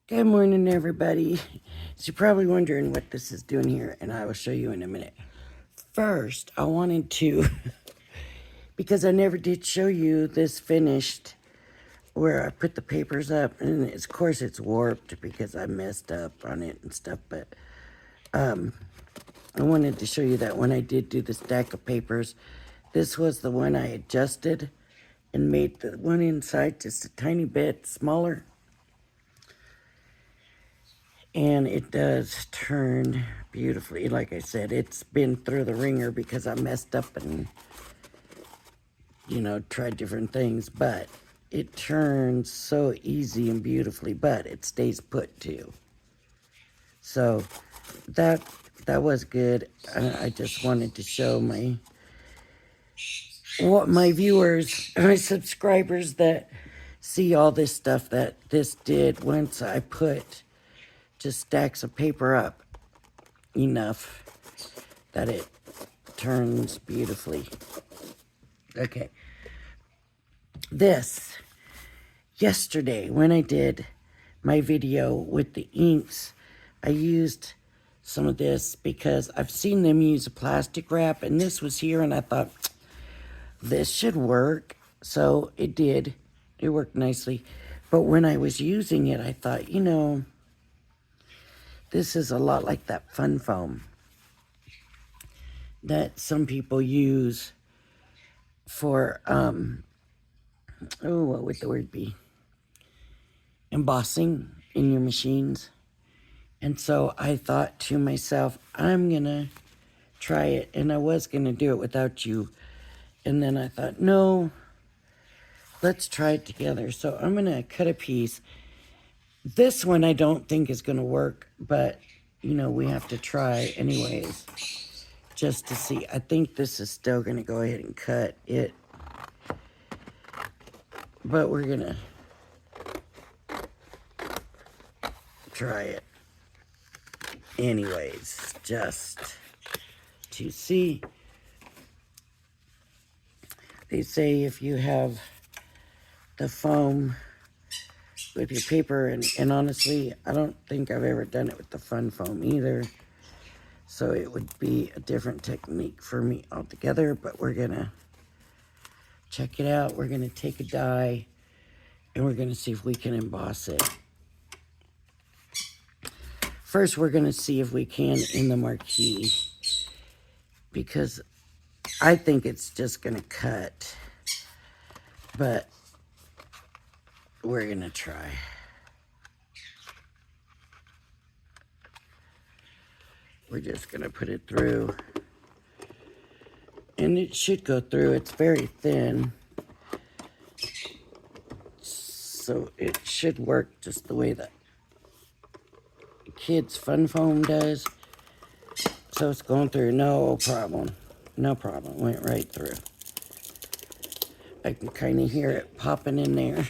Good morning, everybody. So you're probably wondering what this is doing here, and I will show you in a minute. First, I wanted to, because I never did show you this finished, where I put the papers up, and of course it's warped because I messed up on it and stuff, but I wanted to show you that when I did do the stack of papers, this was the one I adjusted and made the one inside just a tiny bit smaller. And it does turn beautifully. Like I said, it's been through the ringer because I messed up and, tried different things. But it turns so easy and beautifully, but it stays put too. So that was good. I just wanted to show my viewers, my subscribers that see all this stuff that this did once I put just stacks of paper up enough that it turns beautifully. Okay. Yesterday, when I did my video with the inks, I used some of this because I've seen them use a plastic wrap, and this was here, and I thought, this should work. So it did. It worked nicely. But when I was using it, I thought, this is a lot like that fun foam that some people use for, what would the word be? Embossing in your machines. And so I thought to myself, I'm going to try it. And I was going to do it without you. And then I thought, no, let's try it together. So I'm going to cut a piece. This one I don't think is going to work, but, we have to try anyways, just to see. I think this is still going to go ahead and cut it, but we're going to try it anyways, just to see. They say if you have the foam with your paper, and honestly, I don't think I've ever done it with the fun foam either. So it would be a different technique for me altogether, but we're gonna check it out. We're gonna take a die and we're gonna see if we can emboss it. First, we're gonna see if we can in the marquee, because I think it's just gonna cut, but we're gonna try. We're just gonna put it through, and it should go through. It's very thin, so it should work just the way that kids' fun foam does. So it's going through, no problem. No problem, went right through. I can kind of hear it popping in there.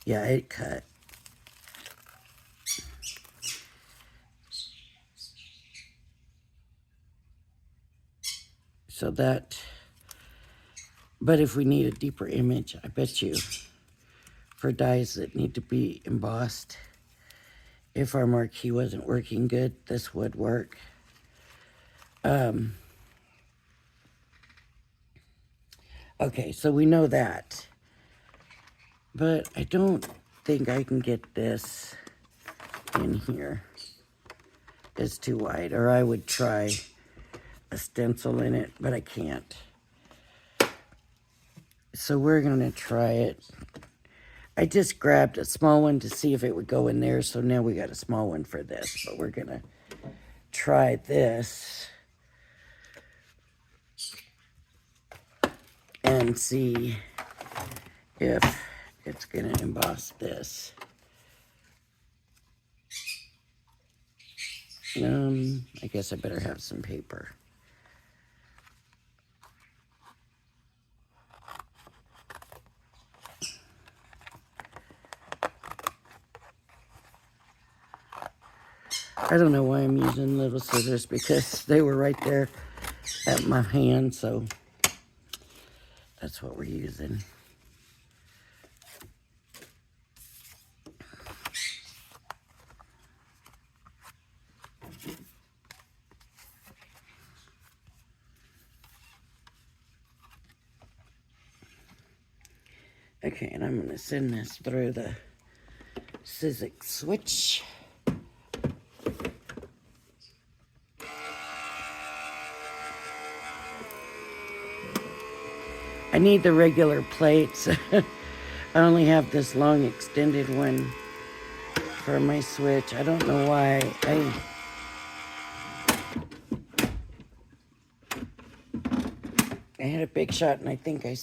Yeah, it cut. So that, but if we need a deeper image, I bet you, for dies that need to be embossed, if our marquee wasn't working good, this would work. Okay, so we know that. But I don't think I can get this in here. It's too wide, or I would try a stencil in it, but I can't. So we're gonna try it. I just grabbed a small one to see if it would go in there, so now we got a small one for this, but we're gonna try this and see if it's gonna emboss this. I guess I better have some paper. I don't know why I'm using little scissors, because they were right there at my hand, so that's what we're using. Okay, and I'm going to send this through the Sizzix switch. I need the regular plates. I only have this long extended one for my switch. I don't know why. I had a big shot and I think I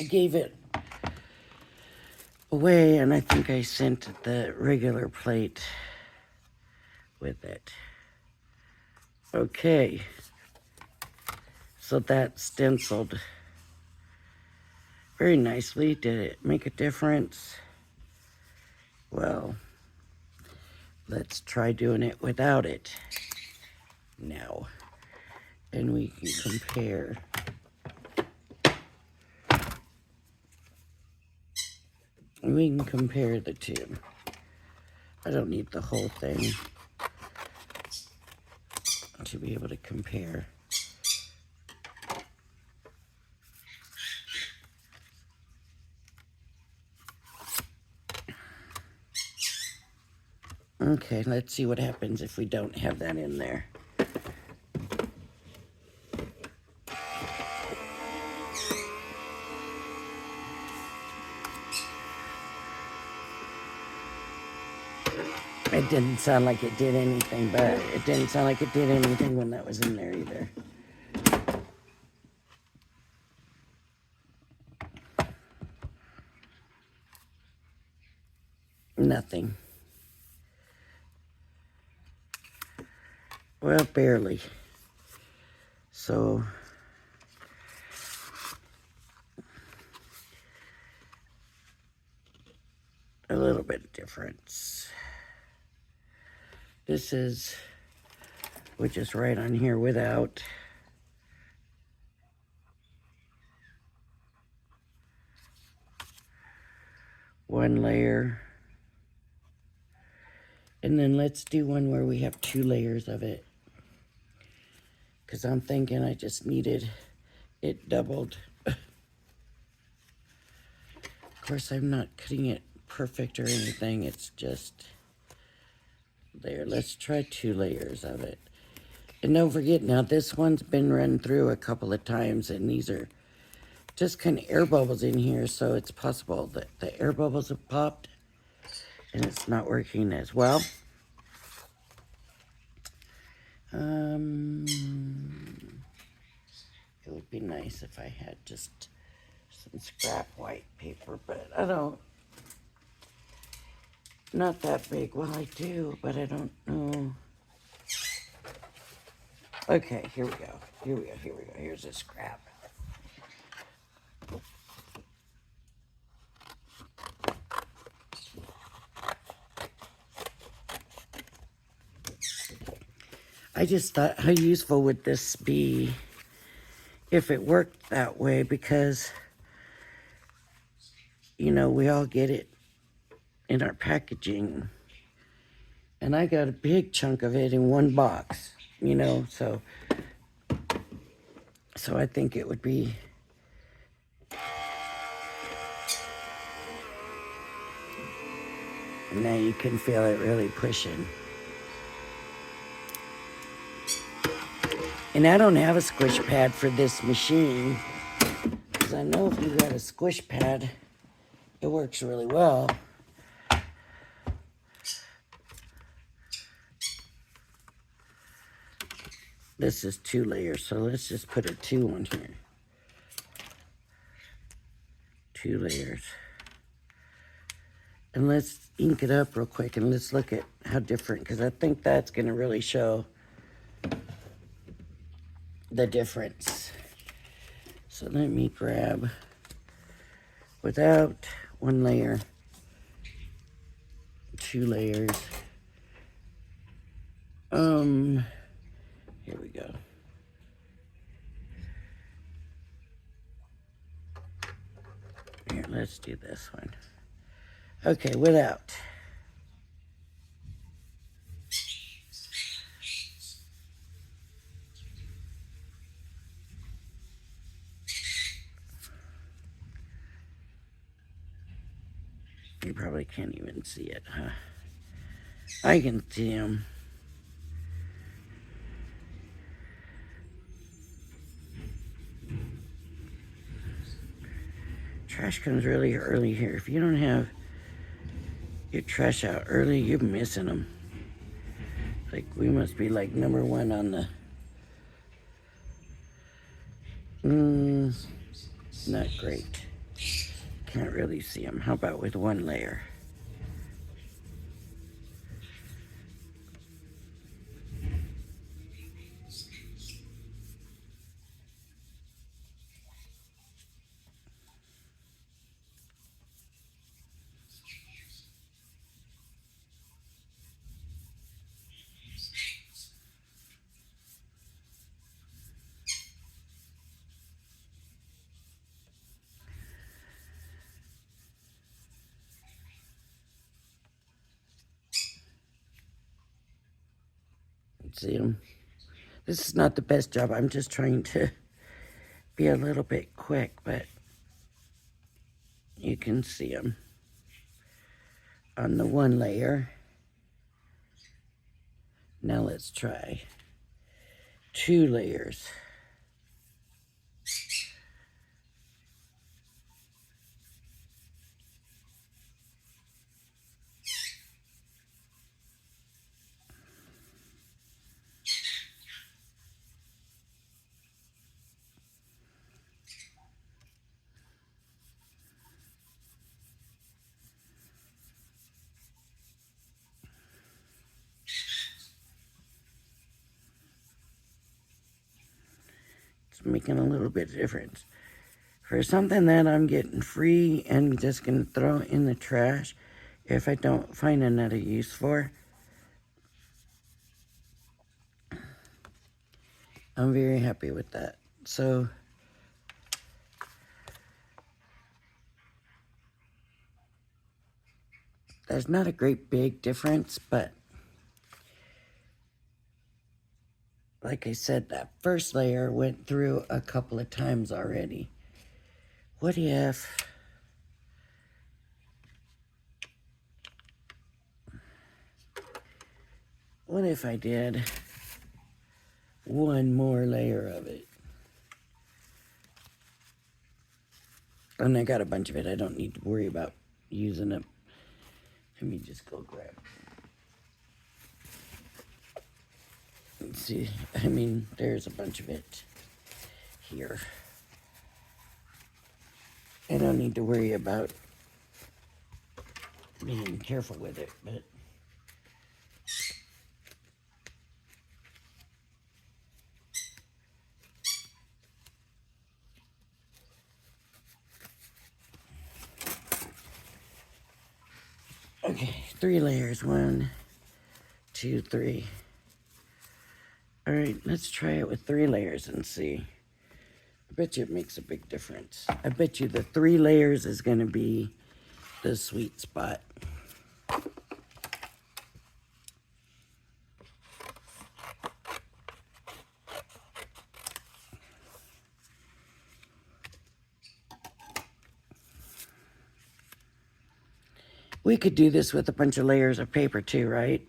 gave it away, and I think I sent the regular plate with it. Okay. So that stenciled very nicely. Did it make a difference? Well, let's try doing it without it now. And we can compare. We can compare the two. I don't need the whole thing to be able to compare. Okay, let's see what happens if we don't have that in there. It didn't sound like it did anything, but it didn't sound like it did anything when that was in there either. Nothing. Well, barely. So, a little bit of difference. This is, which is right on here without. One layer. And then let's do one where we have 2 layers of it. Because I'm thinking I just needed it doubled. Of course, I'm not cutting it perfect or anything. It's just there. Let's try 2 layers of it. And don't forget, now this one's been run through a couple of times, and these are just kind of air bubbles in here, so it's possible that the air bubbles have popped and it's not working as well. It would be nice if I had just some scrap white paper, but I don't. Not that big. Well, I do, but I don't know. Okay, here we go. Here we go. Here we go. Here's a scrap. I just thought, how useful would this be if it worked that way? Because, you know, we all get it in our packaging. And I got a big chunk of it in one box, you know, so I think it would be now you can feel it really pushing. And I don't have a squish pad for this machine, because I know if you got a squish pad, it works really well. This is 2 layers, so let's just put a 2 on here. 2 layers. And let's ink it up real quick and let's look at how different, because I think that's going to really show the difference. So let me grab without 1 layer, 2 layers. Here we go. Here, let's do this one. Okay, without. You probably can't even see it, huh? I can see him. Trash comes really early here. If you don't have your trash out early, you're missing them. Like, we must be like #1 on the... Not great. Can't really see them. How about with one layer? See them? This is not the best job. I'm just trying to be a little bit quick, but you can see them on the one layer. Now let's try 2 layers. It's making a little bit of difference. For something that I'm getting free and just going to throw in the trash if I don't find another use for, I'm very happy with that. So, there's not a great big difference, but like I said, that first layer went through a couple of times already. What if I did one more layer of it? And I got a bunch of it. I don't need to worry about using it. Let me just go grab it. Let's see. I mean, there's a bunch of it here. I don't need to worry about being careful with it, but okay, 3 layers. 1, 2, 3. All right, let's try it with 3 layers and see. I bet you it makes a big difference. I bet you the 3 layers is going to be the sweet spot. We could do this with a bunch of layers of paper too, right?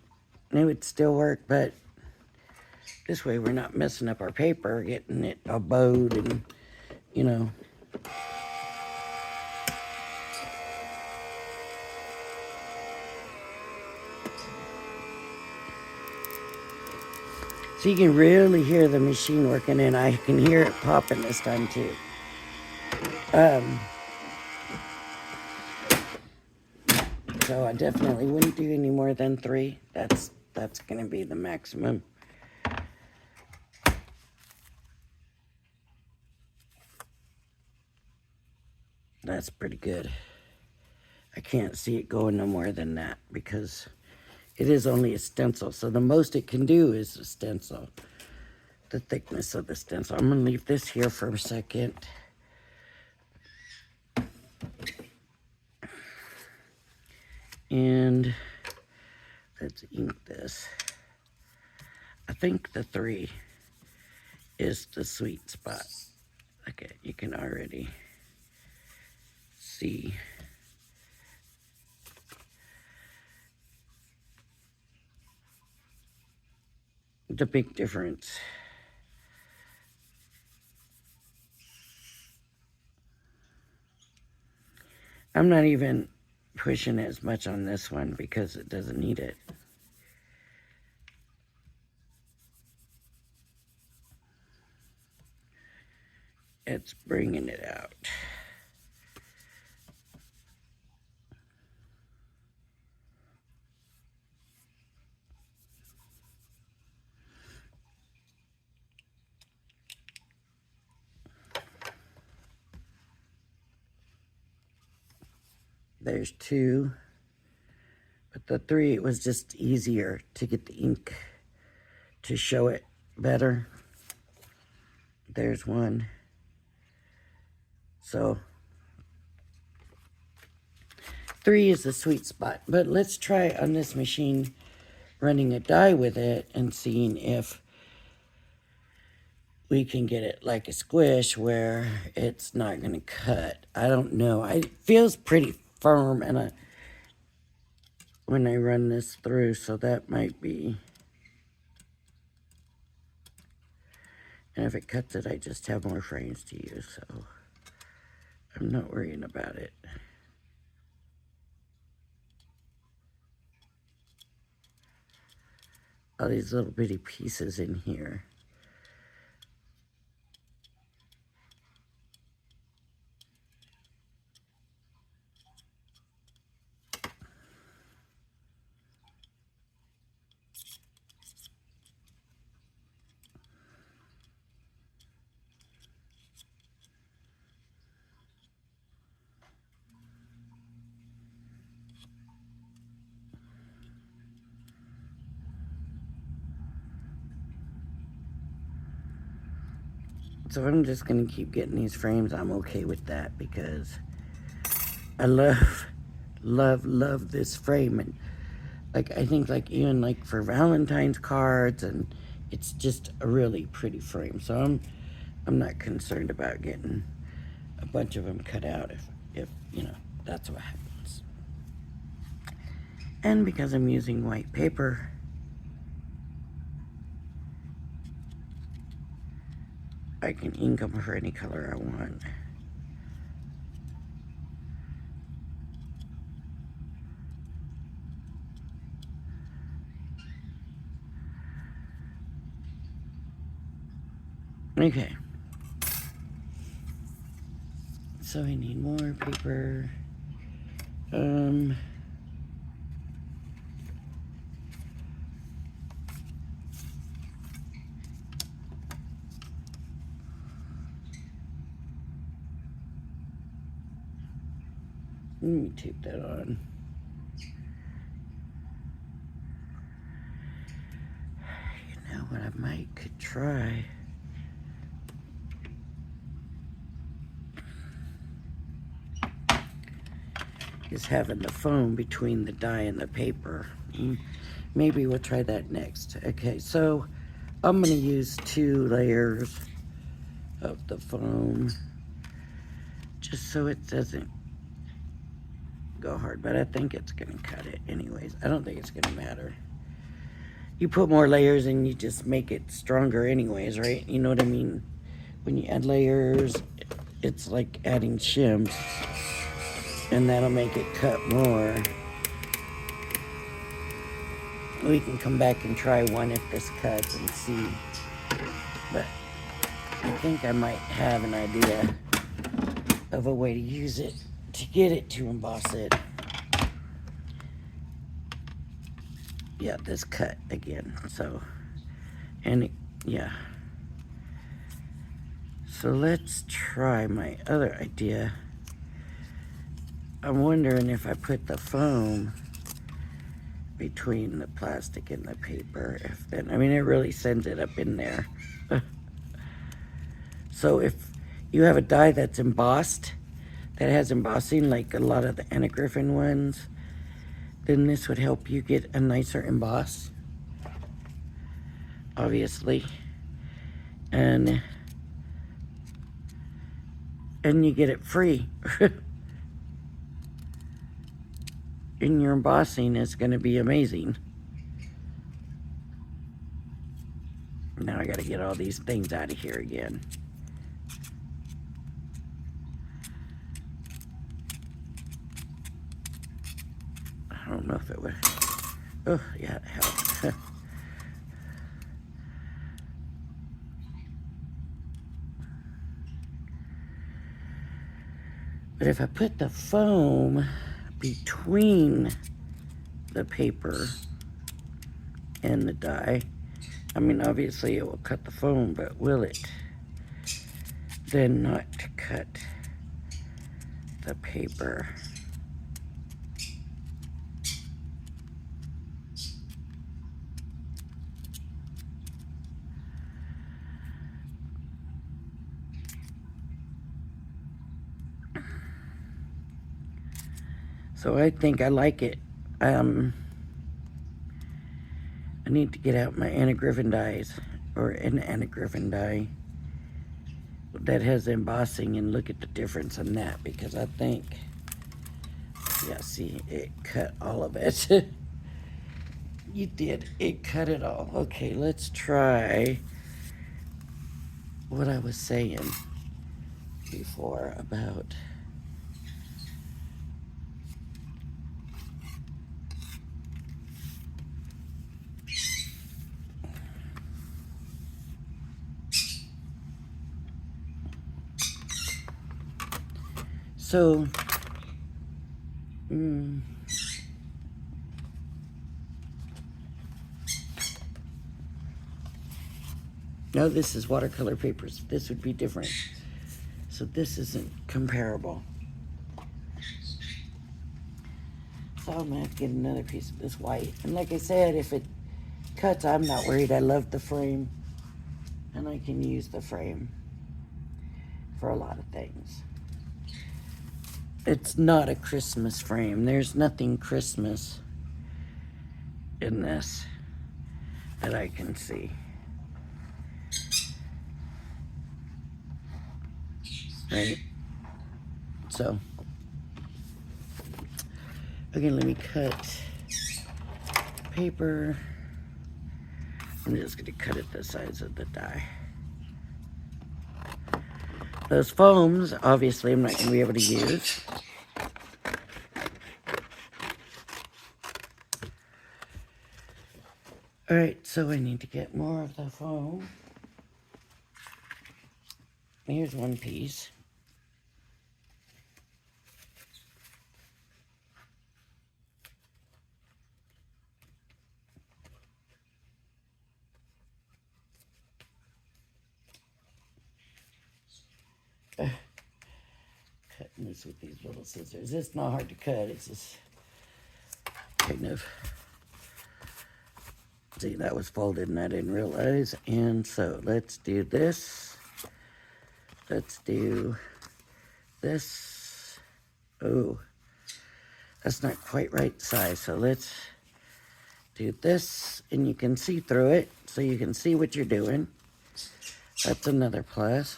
And it would still work, but this way we're not messing up our paper, getting it all bowed and, you know. So you can really hear the machine working, and I can hear it popping this time too. So I definitely wouldn't do any more than 3. That's going to be the maximum. That's pretty good. I can't see it going no more than that because it is only a stencil. So the most it can do is a stencil. The thickness of the stencil. I'm going to leave this here for a second. And let's ink this. I think the 3 is the sweet spot. Okay, you can already see the big difference. I'm not even pushing as much on this one because it doesn't need it. It's bringing it out. There's 2. But the 3, it was just easier to get the ink to show it better. There's 1. So 3 is the sweet spot. But let's try on this machine running a die with it and seeing if we can get it like a squish where it's not going to cut. I don't know. It feels pretty firm and when I run this through, so that might be. And if it cuts it, I just have more frames to use, so I'm not worrying about it. All these little bitty pieces in here. So I'm just going to keep getting these frames. I'm okay with that because I love this frame. And like, I think like even like for Valentine's cards, and it's just a really pretty frame. So I'm not concerned about getting a bunch of them cut out if you know, that's what happens. And because I'm using white paper, I can ink them for any color I want. Okay. So I need more paper. Let me tape that on. You know what I could try? Is having the foam between the die and the paper. Maybe we'll try that next. Okay, so I'm gonna use 2 layers of the foam just so it doesn't go hard, but I think it's gonna cut it anyways. I don't think it's gonna matter. You put more layers and you just make it stronger anyways, right? You know what I mean? When you add layers, it's like adding shims, and that'll make it cut more. We can come back and try one if this cuts and see. But I think I might have an idea of a way to use it to get it to emboss it. Yeah, this cut again. So, yeah. So let's try my other idea. I'm wondering if I put the foam between the plastic and the paper, if then, I mean, it really sends it up in there. So if you have a die that's embossed, that has embossing, like a lot of the Anna Griffin ones, then this would help you get a nicer emboss, obviously. And you get it free. And your embossing is going to be amazing. I gotta get all these things out of here again. I don't know if it would. Oh, yeah, it helped. But if I put the foam between the paper and the die, I mean, obviously it will cut the foam, but will it then not cut the paper? So I think I like it. I need to get out my Anna Griffin dies, or an Anna Griffin die that has embossing, and look at the difference in that, because I think, yeah, see, it cut all of it. You did, it cut it all. Okay, let's try what I was saying before about so no, this is watercolor papers. This would be different. So this isn't comparable. So I'm gonna have to get another piece of this white. And like I said, if it cuts, I'm not worried. I love the frame, and I can use the frame for a lot of things. It's not a Christmas frame. There's nothing Christmas in this that I can see. Right? So, okay, let me cut paper. I'm just gonna cut it the size of the die. Those foams, obviously, I'm not gonna be able to use. All right, so I need to get more of the foam. Here's one piece. Cutting this with these little scissors. It's not hard to cut, it's just kind of, see, that was folded and I didn't realize. And so let's do this. Let's do this. Oh, that's not quite right size. So let's do this, and you can see through it, so you can see what you're doing. That's another plus.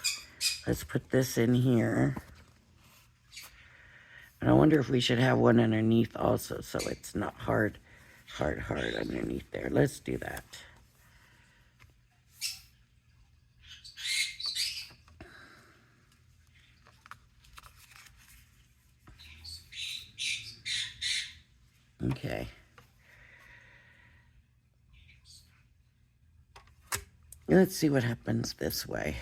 Let's put this in here. And I wonder if we should have one underneath also, so it's not hard underneath there. Let's do that. Okay. Let's see what happens this way.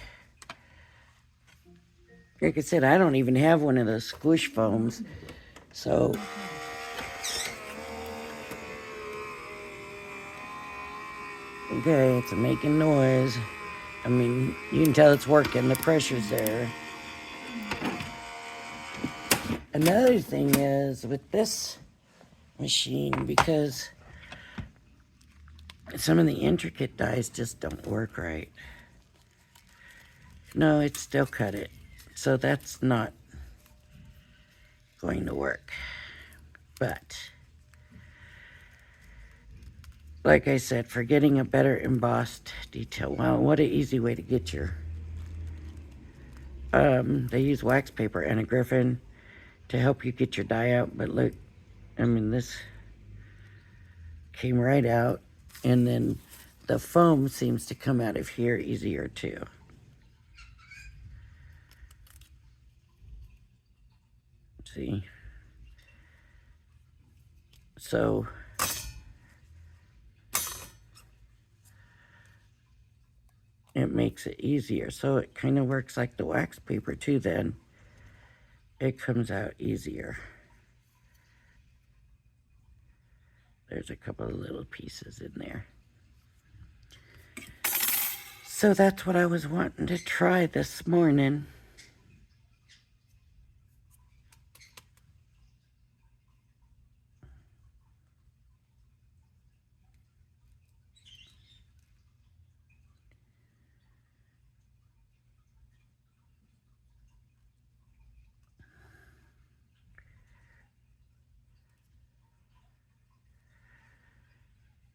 Like I said, I don't even have one of those squish foams, so okay, it's making noise. I mean, you can tell it's working, the pressure's there. Another thing is with this machine, because some of the intricate dies just don't work right. No, it still cut it. So that's not going to work. But, like I said, for getting a better embossed detail, wow, what an easy way to get your, they use wax paper and a Griffin to help you get your die out. But look, I mean, this came right out. And then the foam seems to come out of here easier too. See? So it makes it easier. So it kind of works like the wax paper too then. It comes out easier. There's a couple of little pieces in there. So that's what I was wanting to try this morning.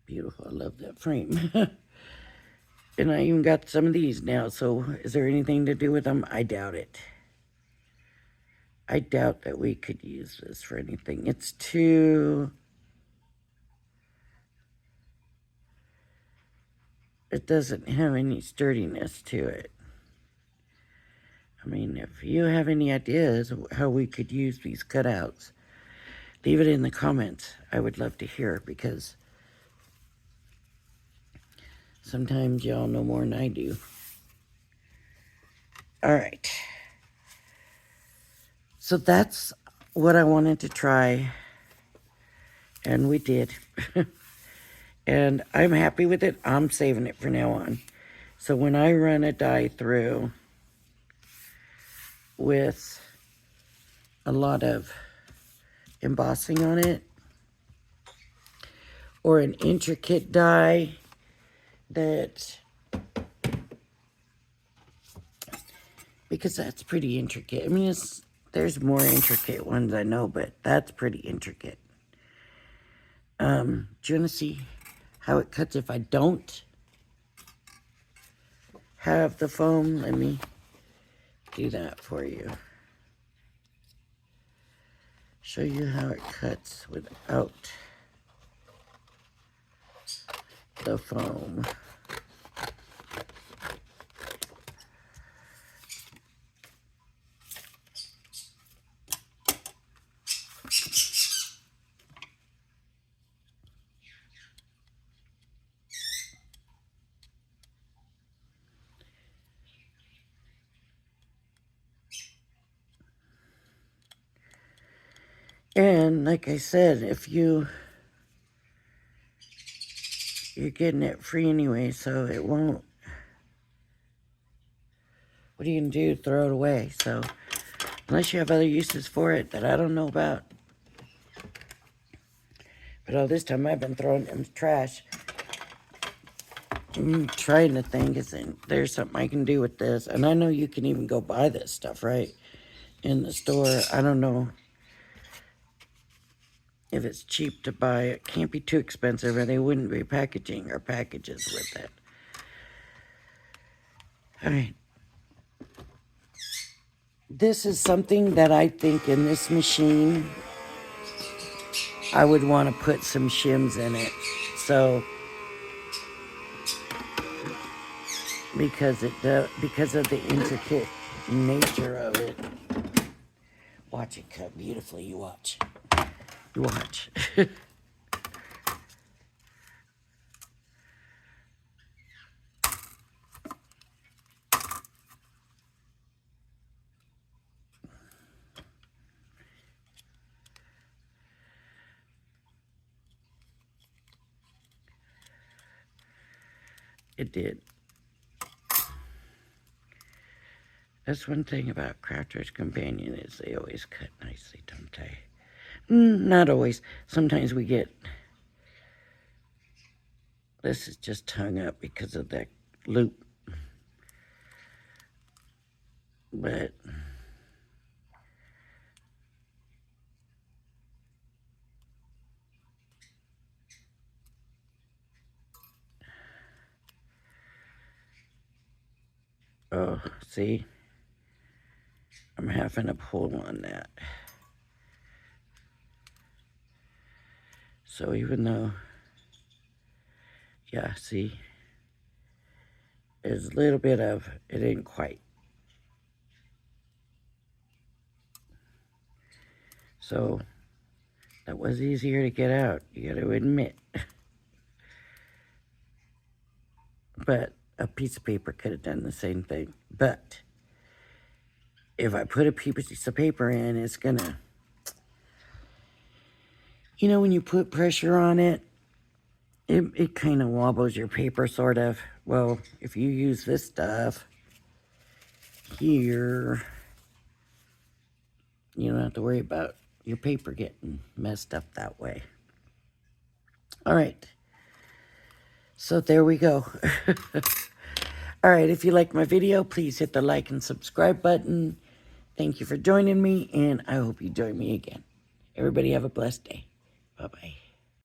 Beautiful. I love that frame. And I even got some of these now, so is there anything to do with them? I doubt it. I doubt that we could use this for anything. It's too... It doesn't have any sturdiness to it. I mean, if you have any ideas how we could use these cutouts, leave it in the comments. I would love to hear, because sometimes y'all know more than I do. All right. So that's what I wanted to try, and we did. And I'm happy with it. I'm saving it for now on. So when I run a die through with a lot of embossing on it, or an intricate die that, because that's pretty intricate. I mean, there's more intricate ones I know, but that's pretty intricate. Do you want to see how it cuts if I don't have the foam? Let me do that for you. Show you how it cuts without the foam. And like I said, if you're getting it free anyway, so it won't, what are you gonna do? Throw it away. So unless you have other uses for it that I don't know about. But all this time I've been throwing it in the trash. I'm trying to think, is there's something I can do with this? And I know you can even go buy this stuff, right? In the store. I don't know if it's cheap to buy. It can't be too expensive, or they wouldn't be packaging our packages with it. All right. This is something that I think in this machine, I would want to put some shims in it. So, because of the intricate nature of it. Watch it cut beautifully. You watch. You watch. It did. That's one thing about Crafter's Companion, is they always cut nicely, don't they? Not always. Sometimes we get... This is just hung up because of that loop. But... Oh, see? I'm having a pull on that. So even though... Yeah, see? There's a little bit of, it ain't quite. So that was easier to get out, you got to admit. But a piece of paper could have done the same thing. But if I put a piece of paper in, it's gonna, you know, when you put pressure on it, it kind of wobbles your paper, sort of. Well, if you use this stuff here, you don't have to worry about your paper getting messed up that way. All right. So there we go. All right, if you liked my video, please hit the like and subscribe button. Thank you for joining me, and I hope you join me again. Everybody have a blessed day. Bye-bye.